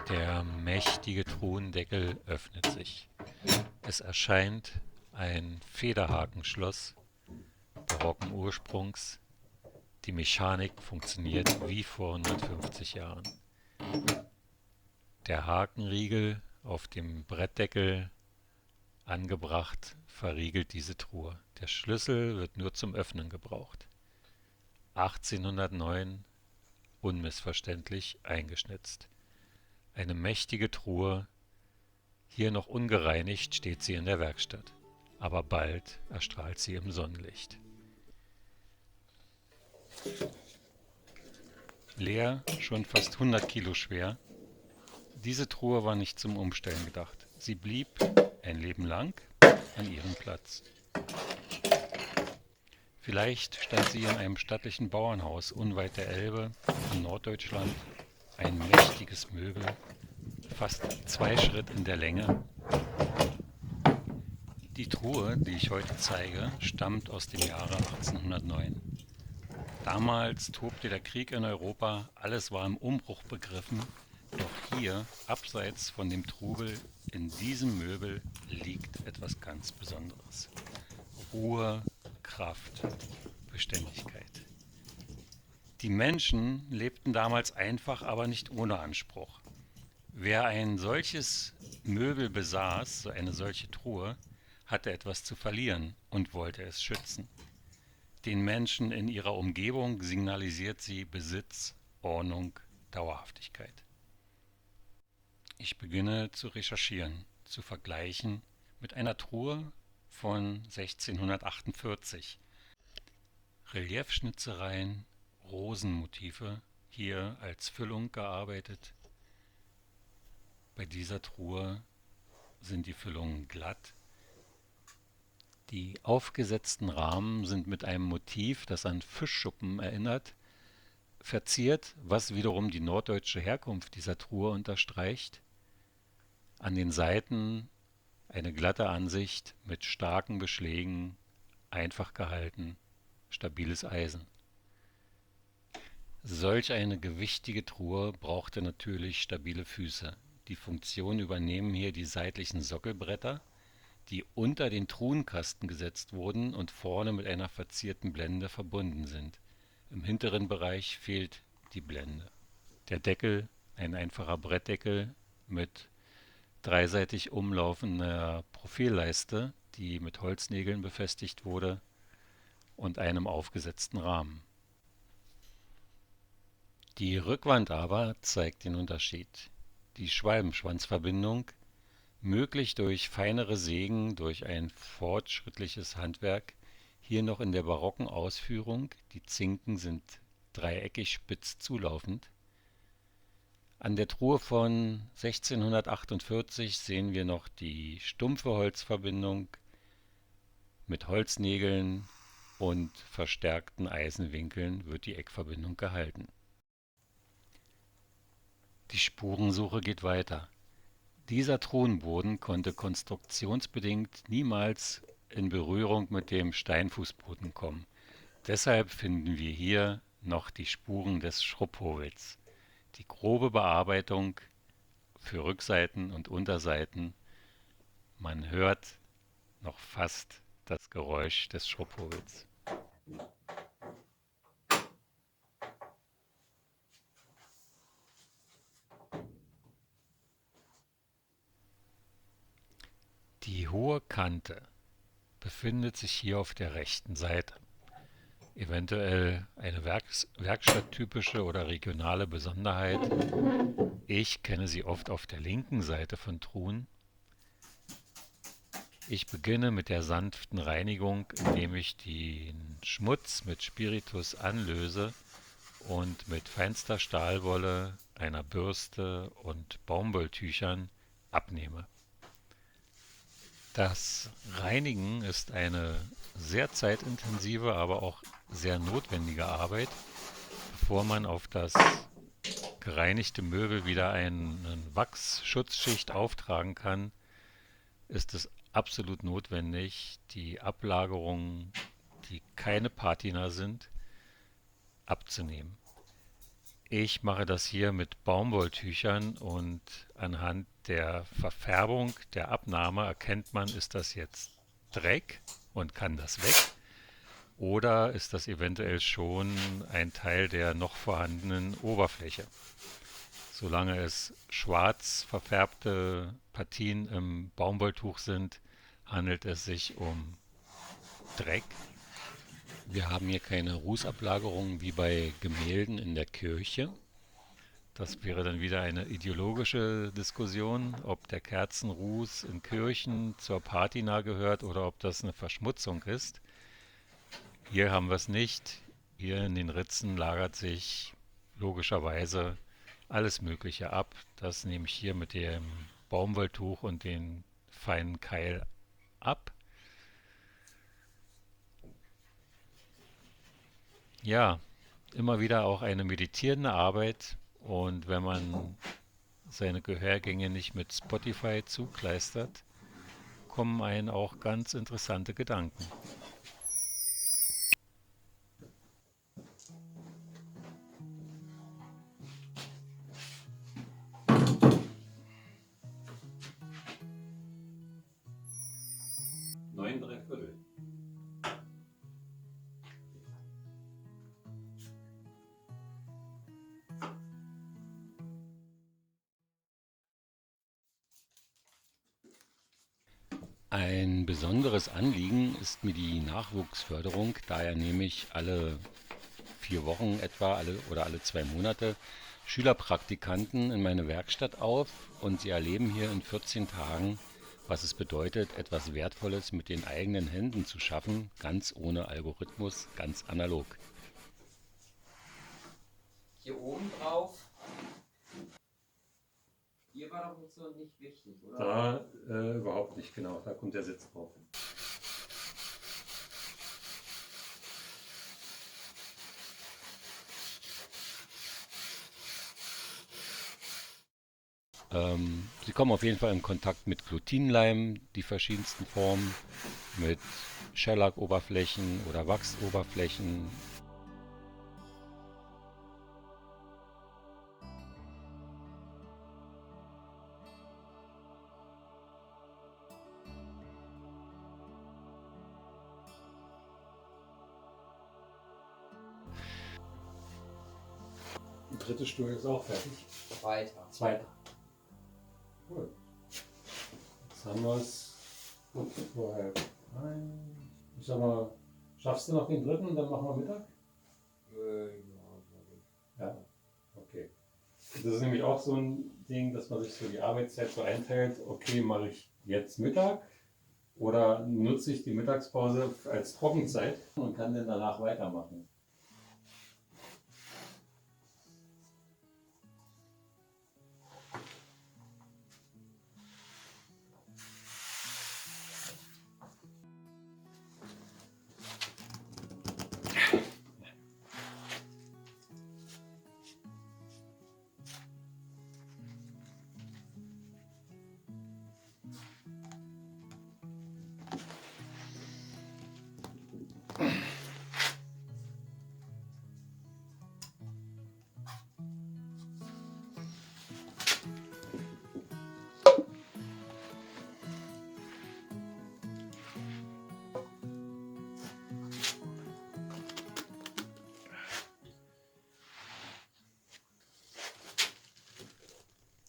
Der mächtige Truhendeckel öffnet sich. Es erscheint ein Federhakenschloss barocken Ursprungs. Die Mechanik funktioniert wie vor 150 Jahren. Der Hakenriegel auf dem Brettdeckel angebracht verriegelt diese Truhe. Der Schlüssel wird nur zum Öffnen gebraucht. 1809 unmissverständlich eingeschnitzt. Eine mächtige Truhe, hier noch ungereinigt steht sie in der Werkstatt. Aber bald erstrahlt sie im Sonnenlicht. Leer, schon fast 100 Kilo schwer. Diese Truhe war nicht zum Umstellen gedacht. Sie blieb ein Leben lang an ihrem Platz. Vielleicht stand sie in einem stattlichen Bauernhaus unweit der Elbe in Norddeutschland. Ein mächtiges Möbel, fast 2 Schritt in der Länge. Die Truhe, die ich heute zeige, stammt aus dem Jahre 1809. Damals tobte der Krieg in Europa, alles war im Umbruch begriffen, doch hier, abseits von dem Trubel, in diesem Möbel liegt etwas ganz Besonderes. Ruhe, Kraft, Beständigkeit. Die Menschen lebten damals einfach, aber nicht ohne Anspruch. Wer ein solches Möbel besaß, so eine solche Truhe, hatte etwas zu verlieren und wollte es schützen. Den Menschen in ihrer Umgebung signalisiert sie Besitz, Ordnung, Dauerhaftigkeit. Ich beginne zu recherchieren, zu vergleichen mit einer Truhe von 1648. Reliefschnitzereien, Rosenmotive, hier als Füllung gearbeitet. Bei dieser Truhe sind die Füllungen glatt. Die aufgesetzten Rahmen sind mit einem Motiv, das an Fischschuppen erinnert, verziert, was wiederum die norddeutsche Herkunft dieser Truhe unterstreicht. An den Seiten eine glatte Ansicht mit starken Beschlägen, einfach gehalten, stabiles Eisen. Solch eine gewichtige Truhe brauchte natürlich stabile Füße. Die Funktion übernehmen hier die seitlichen Sockelbretter, die unter den Truhenkasten gesetzt wurden und vorne mit einer verzierten Blende verbunden sind. Im hinteren Bereich fehlt die Blende. Der Deckel, ein einfacher Brettdeckel mit dreiseitig umlaufender Profilleiste, die mit Holznägeln befestigt wurde, und einem aufgesetzten Rahmen. Die Rückwand aber zeigt den Unterschied. Die Schwalbenschwanzverbindung, möglich durch feinere Sägen, durch ein fortschrittliches Handwerk, hier noch in der barocken Ausführung. Die Zinken sind dreieckig spitz zulaufend. An der Truhe von 1648 sehen wir noch die stumpfe Holzverbindung mit Holznägeln und verstärkten Eisenwinkeln wird die Eckverbindung gehalten. Die Spurensuche geht weiter. Dieser Truhenboden konnte konstruktionsbedingt niemals in Berührung mit dem Steinfußboden kommen. Deshalb finden wir hier noch die Spuren des Schrubphobels. Die grobe Bearbeitung für Rückseiten und Unterseiten. Man hört noch fast das Geräusch des Schrubphobels. Die hohe Kante befindet sich hier auf der rechten Seite. Eventuell eine werkstatttypische oder regionale Besonderheit. Ich kenne sie oft auf der linken Seite von Truhen. Ich beginne mit der sanften Reinigung, indem ich den Schmutz mit Spiritus anlöse und mit feinster Stahlwolle, einer Bürste und Baumwolltüchern abnehme. Das Reinigen ist eine sehr zeitintensive, aber auch sehr notwendige Arbeit, bevor man auf das gereinigte Möbel wieder eine Wachsschutzschicht auftragen kann, ist es absolut notwendig, die Ablagerungen, die keine Patina sind, abzunehmen. Ich mache das hier mit Baumwolltüchern und anhand der Verfärbung der Abnahme erkennt man, ist das jetzt Dreck und kann das weg oder ist das eventuell schon ein Teil der noch vorhandenen Oberfläche. Solange es schwarz verfärbte Partien im Baumwolltuch sind, handelt es sich um Dreck. Wir haben hier keine Rußablagerungen wie bei Gemälden in der Kirche. Das wäre dann wieder eine ideologische Diskussion, ob der Kerzenruß in Kirchen zur Patina gehört oder ob das eine Verschmutzung ist. Hier haben wir es nicht. Hier in den Ritzen lagert sich logischerweise alles Mögliche ab. Das nehme ich hier mit dem Baumwolltuch und den feinen Keil ab. Ja, immer wieder auch eine meditierende Arbeit. Und wenn man seine Gehörgänge nicht mit Spotify zukleistert, kommen einem auch ganz interessante Gedanken. Neun Dreiviertel. Ein besonderes Anliegen ist mir die Nachwuchsförderung. Daher nehme ich alle 4 Wochen etwa oder alle 2 Monate Schülerpraktikanten in meine Werkstatt auf und sie erleben hier in 14 Tagen, was es bedeutet, etwas Wertvolles mit den eigenen Händen zu schaffen, ganz ohne Algorithmus, ganz analog. Hier oben drauf, hier war doch so nicht wichtig, oder? Da überhaupt nicht, genau, da kommt der Sitz drauf. Sie kommen auf jeden Fall in Kontakt mit Glutinleim, die verschiedensten Formen, mit Shellac-Oberflächen oder Wachsoberflächen. Der dritte Stuhl ist auch fertig. Weiter. Zweiter. Cool. Jetzt haben wir es vorher. Ich sag mal, schaffst du noch den dritten und dann machen wir Mittag? Ja, okay. Das ist nämlich auch so ein Ding, dass man sich so die Arbeitszeit so einteilt. Okay, mache ich jetzt Mittag oder nutze ich die Mittagspause als Trockenzeit und kann dann danach weitermachen.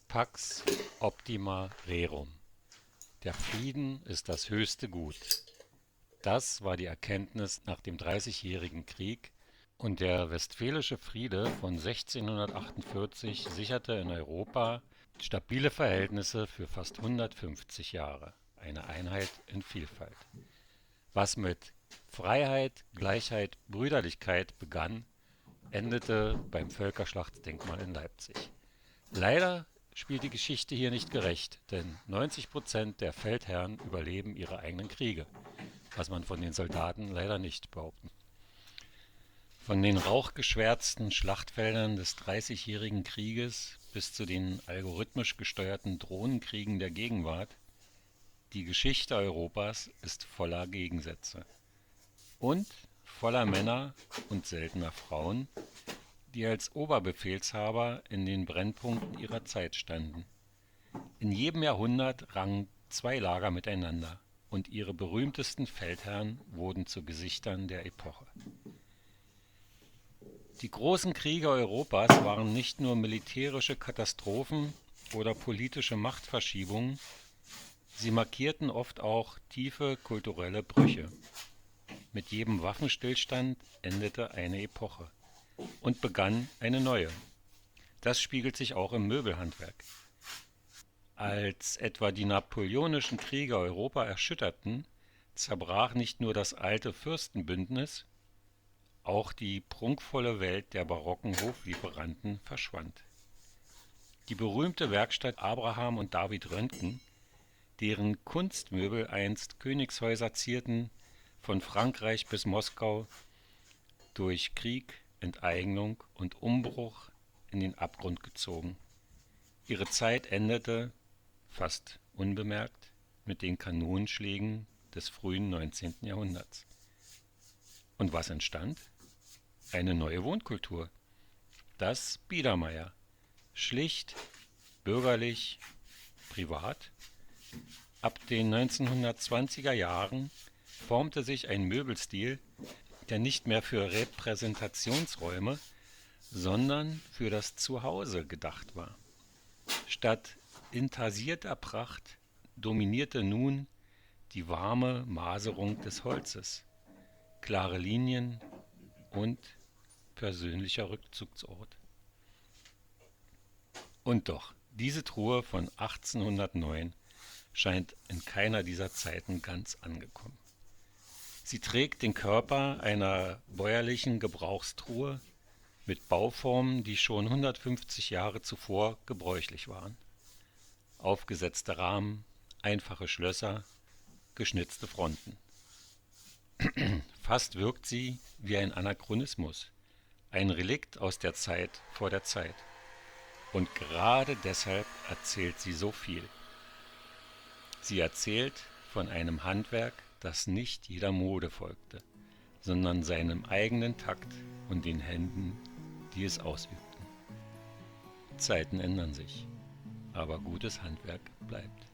Pax optima rerum. Der Frieden ist das höchste Gut. Das war die Erkenntnis nach dem Dreißigjährigen Krieg und der Westfälische Friede von 1648 sicherte in Europa stabile Verhältnisse für fast 150 Jahre. Eine Einheit in Vielfalt. Was mit Freiheit, Gleichheit, Brüderlichkeit begann, endete beim Völkerschlachtdenkmal in Leipzig. Leider spielt die Geschichte hier nicht gerecht, denn 90% der Feldherren überleben ihre eigenen Kriege, was man von den Soldaten leider nicht behaupten. Von den rauchgeschwärzten Schlachtfeldern des Dreißigjährigen Krieges bis zu den algorithmisch gesteuerten Drohnenkriegen der Gegenwart, die Geschichte Europas ist voller Gegensätze und voller Männer und seltener Frauen, die als Oberbefehlshaber in den Brennpunkten ihrer Zeit standen. In jedem Jahrhundert rangen zwei Lager miteinander, und ihre berühmtesten Feldherren wurden zu Gesichtern der Epoche. Die großen Kriege Europas waren nicht nur militärische Katastrophen oder politische Machtverschiebungen, sie markierten oft auch tiefe kulturelle Brüche. Mit jedem Waffenstillstand endete eine Epoche und begann eine neue. Das spiegelt sich auch im Möbelhandwerk. Als etwa die napoleonischen Kriege Europa erschütterten, zerbrach nicht nur das alte Fürstenbündnis, auch die prunkvolle Welt der barocken Hoflieferanten verschwand. Die berühmte Werkstatt Abraham und David Röntgen, deren Kunstmöbel einst Königshäuser zierten, von Frankreich bis Moskau, durch Krieg, Enteignung und Umbruch in den Abgrund gezogen. Ihre Zeit endete, fast unbemerkt, mit den Kanonenschlägen des frühen 19. Jahrhunderts. Und was entstand? Eine neue Wohnkultur. Das Biedermeier. Schlicht, bürgerlich, privat. Ab den 1920er Jahren formte sich ein Möbelstil, der nicht mehr für Repräsentationsräume, sondern für das Zuhause gedacht war. Statt intarsierter Pracht dominierte nun die warme Maserung des Holzes, klare Linien und persönlicher Rückzugsort. Und doch, diese Truhe von 1809 scheint in keiner dieser Zeiten ganz angekommen. Sie trägt den Körper einer bäuerlichen Gebrauchstruhe mit Bauformen, die schon 150 Jahre zuvor gebräuchlich waren. Aufgesetzte Rahmen, einfache Schlösser, geschnitzte Fronten. Fast wirkt sie wie ein Anachronismus, ein Relikt aus der Zeit vor der Zeit. Und gerade deshalb erzählt sie so viel. Sie erzählt von einem Handwerk, das nicht jeder Mode folgte, sondern seinem eigenen Takt und den Händen, die es ausübten. Zeiten ändern sich, aber gutes Handwerk bleibt.